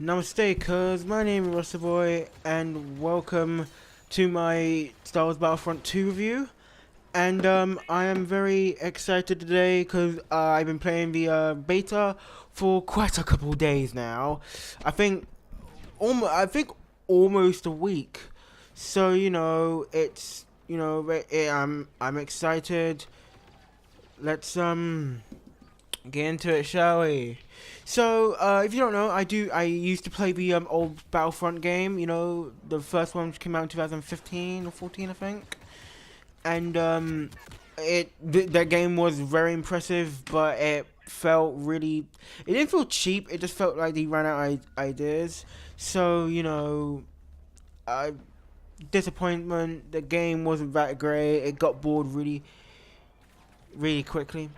Namaste, cuz my name is Rustaboy, and welcome to my Star Wars Battlefront 2 review. And I am very excited today because I've been playing the beta for quite a couple of days now. I think almost a week. So it's I'm excited. Let's get into it, shall we? So, if you don't know, I used to play the old Battlefront game. You know, the first one which came out in 2015 or 14, I think. And that game was very impressive, but it felt really. It didn't feel cheap. It just felt like they ran out of ideas. So disappointment. The game wasn't that great. It got bored really quickly.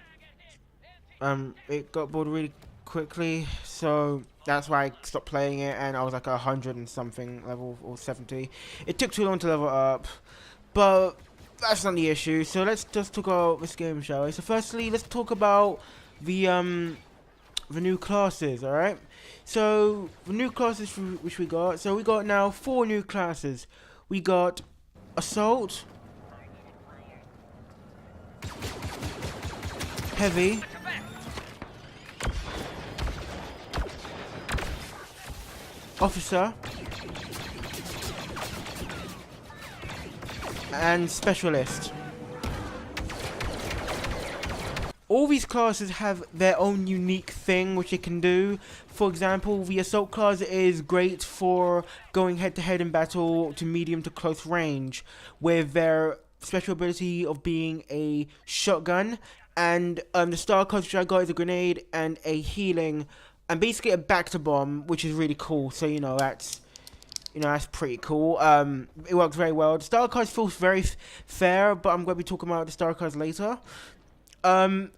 It got bored really quickly, so that's why I stopped playing it, and I was like 100 and something level, or 70. It took too long to level up, but that's not the issue. So let's just talk about this game, shall we? So firstly, let's talk about the new classes. All right. So the new classes which we got. So we got now 4 new classes. We got Assault, Heavy, Officer, and Specialist. All these classes have their own unique thing which it can do. For example, the Assault class is great for going head to head in battle to medium to close range, with their special ability of being a shotgun, and the Star class which I got is a grenade and a healing, and basically a back to bomb, which is really cool. So that's pretty cool. It works very well. The Star cards feels very fair, but I'm going to be talking about the Star cards later. And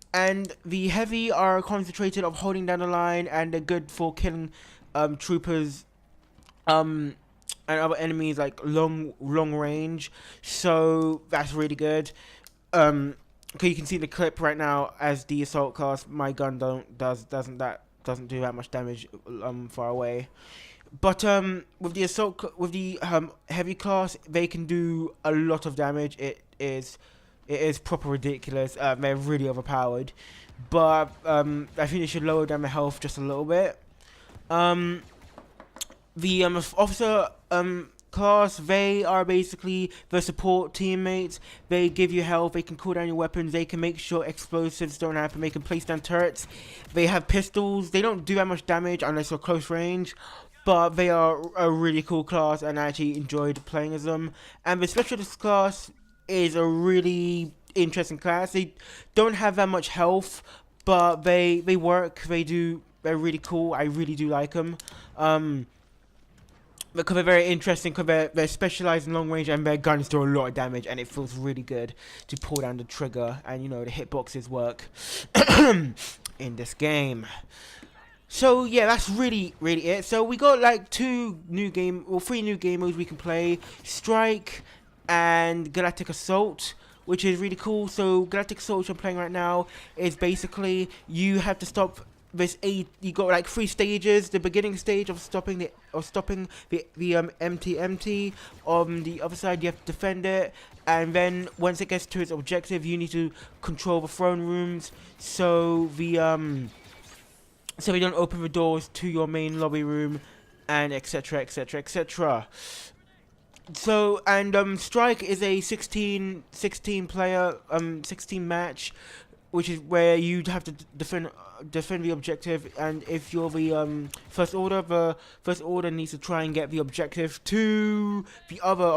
the Heavy are concentrated of holding down the line, and they're good for killing troopers and other enemies like long range. So that's really good. Okay, you can see the clip right now as the Assault class. My gun doesn't do that much damage far away. But with the Assault, with the Heavy class, they can do a lot of damage. It is proper ridiculous. They're really overpowered, but I think they should lower down the health just a little bit. The Officer class, they are basically the support teammates. They give you health, they can cool down your weapons, they can make sure explosives don't happen, they can place down turrets. They have pistols. They don't do that much damage unless you're close range, but they are a really cool class, and I actually enjoyed playing as them. And the Specialist class is a really interesting class. They don't have that much health, but they work. They're really cool. I really do like them. Because they're very interesting, because they're specialized in long range, and their guns do a lot of damage, and it feels really good to pull down the trigger, and the hitboxes work in this game. So yeah, that's really it. So we got like 3 new game modes we can play: Strike and Galactic Assault, which is really cool. So Galactic Assault, which I'm playing right now, is basically you have to stop this you got like 3 stages. The beginning stage of stopping the MT. On the other side, you have to defend it, and then once it gets to its objective, you need to control the throne rooms, so we don't open the doors to your main lobby room, and etc. So, and Strike is a 16 player 16 match, which is where you'd have to defend the objective, and if you're the first order needs to try and get the objective to the other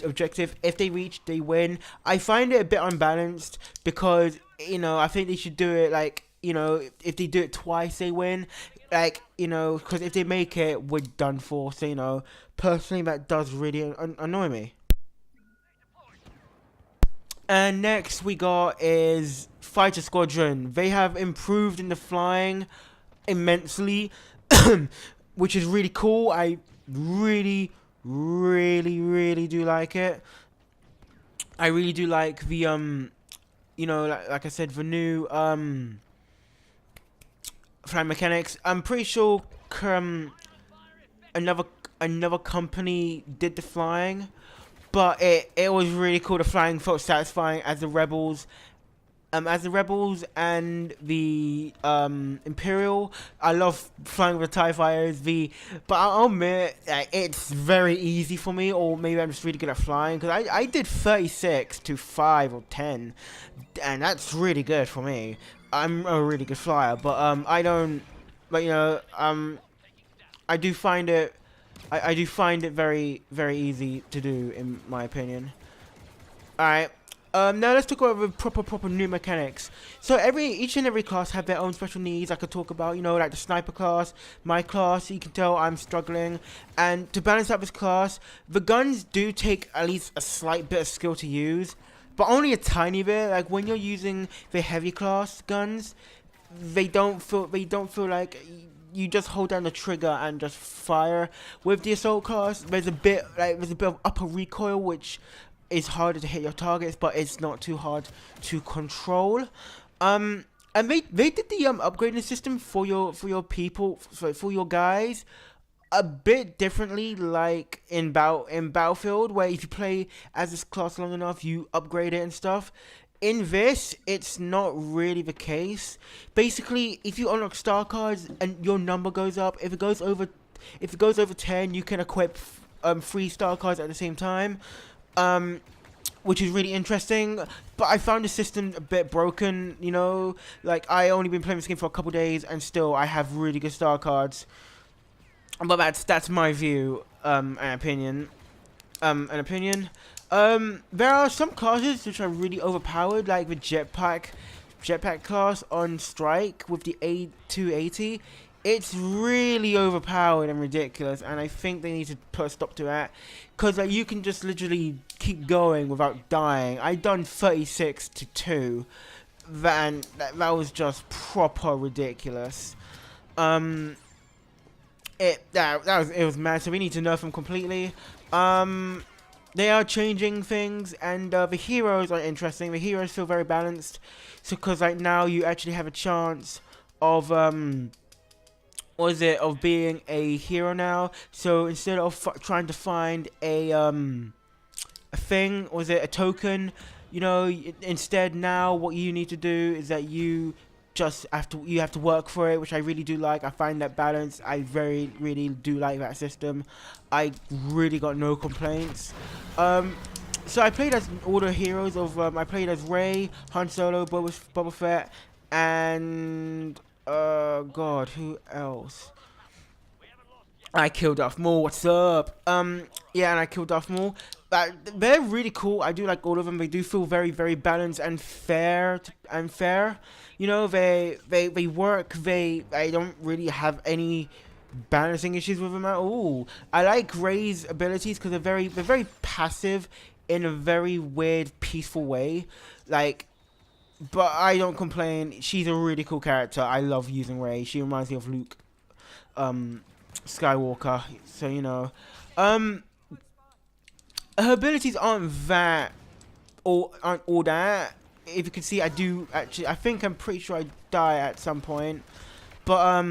objective. If they reach, they win. I find it a bit unbalanced, because I think they should do it like, if they do it twice, they win. Like, because if they make it, we're done for. So, personally, that does really annoy me. And next we got is Fighter Squadron. They have improved in the flying immensely, which is really cool. I really do like it. I really do like the like I said, the new flying mechanics. I'm pretty sure another another company did the flying, but it was really cool. The flying felt satisfying as the rebels and the Imperial. I love flying with the TIE fighters. But I'll admit it's very easy for me, or maybe I'm just really good at flying because I did 36 to 5 or 10, and that's really good for me. I'm a really good flyer, but I don't. But I do find it. I do find it very easy to do in my opinion. All right. Now let's talk about the proper new mechanics. So each and every class have their own special needs I could talk about, like the sniper class, my class. You can tell I'm struggling, and to balance out this class, the guns do take at least a slight bit of skill to use, but only a tiny bit. Like when you're using the heavy class guns, they don't feel like you just hold down the trigger and just fire. With the assault class, there's a bit of upper recoil, which is harder to hit your targets, but it's not too hard to control. And they did the upgrading system for your people, for your guys, a bit differently, like in Battlefield, where if you play as this class long enough, you upgrade it and stuff. In this, it's not really the case. Basically, if you unlock star cards and your number goes up, if it goes over 10, you can equip 3 star cards at the same time. Which is really interesting, but I found the system a bit broken, like I only been playing this game for a couple days and still I have really good star cards, but that's my view, an opinion. There are some classes which are really overpowered, like the jetpack class on Strike with the A280. It's really overpowered and ridiculous, and I think they need to put a stop to that, because you can just literally keep going without dying. I done 36 to 2, that was just proper ridiculous. It was mad. So we need to nerf them completely. They are changing things, and the heroes are interesting. The heroes feel very balanced, so because now you actually have a chance of of being a hero now. So instead of trying to find a thing, a token, instead now what you need to do is that you just have to work for it, which I really do like. I find that balance. I really do like that system. I really got no complaints. So I played as all the heroes of I played as Rey, Han Solo, Boba Fett, and God, who else? I killed Darth Maul. What's up? Yeah, and I killed Darth Maul. They're really cool. I do like all of them. They do feel very balanced and fair. They work. I don't really have any balancing issues with them at all. I like Rey's abilities because they're very passive in a very weird, peaceful way. But I don't complain. She's a really cool character. I love using Rey. She reminds me of Luke Skywalker. So, her abilities aren't all that. If you can see, I do actually. I think I'm pretty sure I die at some point. But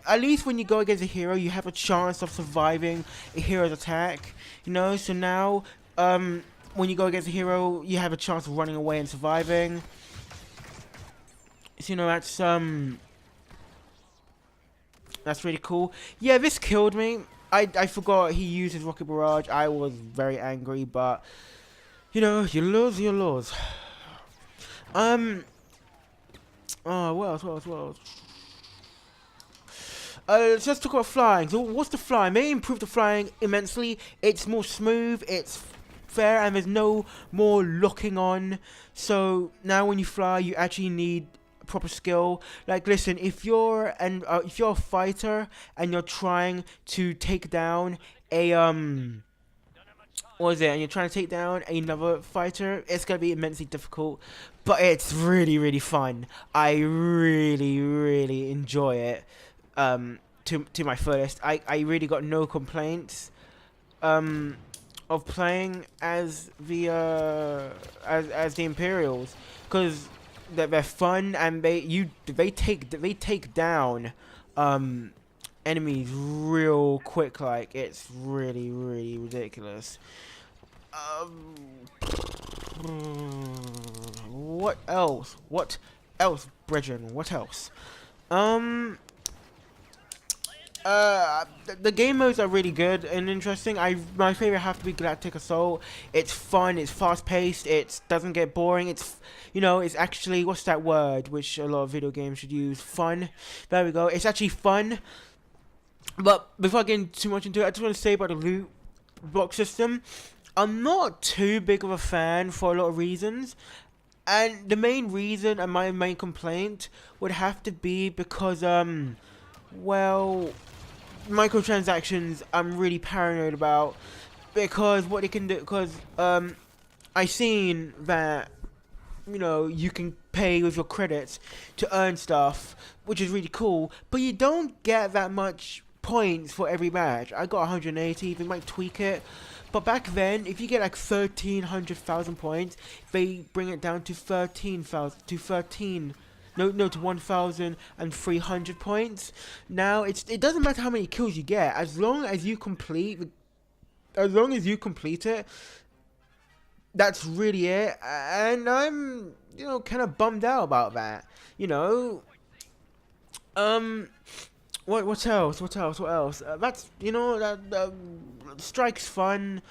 at least when you go against a hero, you have a chance of surviving a hero's attack. So now when you go against a hero, you have a chance of running away and surviving. So that's really cool. Yeah, this killed me. I forgot he used his rocket barrage. I was very angry, but you lose. Oh, what else? Let's just talk about flying. So what's the flying? They improved the flying immensely. It's more smooth, it's fair, and there's no more locking on. So now when you fly, you actually need proper skill. Like, listen, if you're a fighter and you're trying to take down a and you're trying to take down another fighter, it's gonna be immensely difficult, but it's really fun. I really enjoy it. To my fullest. I really got no complaints of playing as the Imperials, because they're fun, and they take down enemies real quick. Like, it's really ridiculous. Um, what else? What else, brethren? What else? The game modes are really good and interesting. My favorite have to be Galactic Assault. It's fun. It's fast paced. It doesn't get boring. It's actually, what's that word which a lot of video games should use? Fun. There we go. It's actually fun. But before I get too much into it, I just want to say about the loot box system. I'm not too big of a fan for a lot of reasons. And the main reason and my main complaint would have to be because, well, microtransactions I'm really paranoid about, because what they can do, because I seen that, you can pay with your credits to earn stuff, which is really cool, but you don't get that much points for every match. I got 180. They might tweak it, but back then, if you get like 1,300,000 points, they bring it down to 13,000 to 1,300 points. Now it doesn't matter how many kills you get, as long as you complete it. That's really it, and I'm kind of bummed out about that. What else? That's that Strike's fun.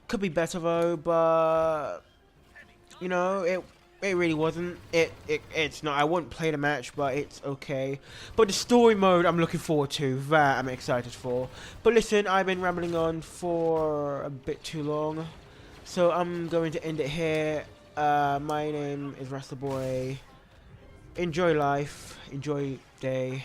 Could be better though, but it really wasn't. It's not. I wouldn't play the match, but it's okay. But the story mode, I'm looking forward to. That I'm excited for. But listen, I've been rambling on for a bit too long, so I'm going to end it here. My name is Rasta Boy. Enjoy life. Enjoy day.